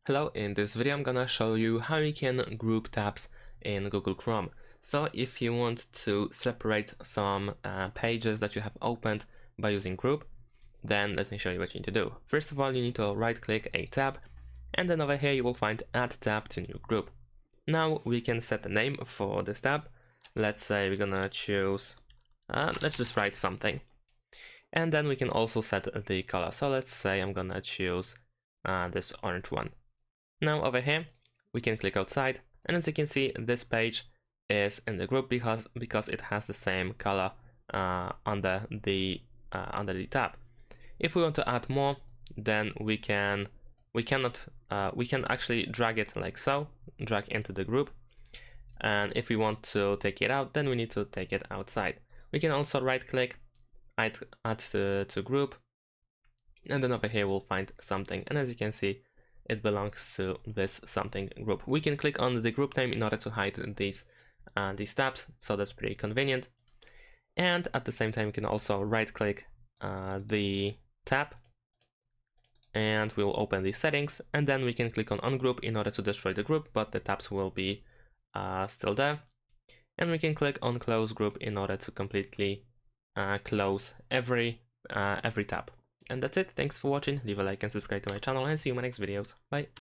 Hello, in this video I'm gonna show you how you can group tabs in Google Chrome. So if you want to separate some pages that you have opened by using group, then let me show you what you need to do. First of all, you need to right click a tab, and then over here you will find add tab to new group. Now we can set a name for this tab. Let's say we're gonna choose, let's just write something. And then we can also set the color. So let's say I'm gonna choose this orange one. Now over here, we can click outside, and as you can see, this page is in the group because it has the same color under the tab. If we want to add more, then we can actually drag it like so, drag into the group. And if we want to take it out, then we need to take it outside. We can also right click, add to group, and then over here we'll find something. And as you can see, it belongs to this something group. We can click on the group name in order to hide these tabs, so that's pretty convenient. And at the same time, you can also right click the tab, and we will open the settings, and then we can click on ungroup in order to destroy the group, but the tabs will be still there. And we can click on close group in order to completely close every tab. And that's it. Thanks for watching. Leave a like and subscribe to my channel, and see you in my next videos. Bye.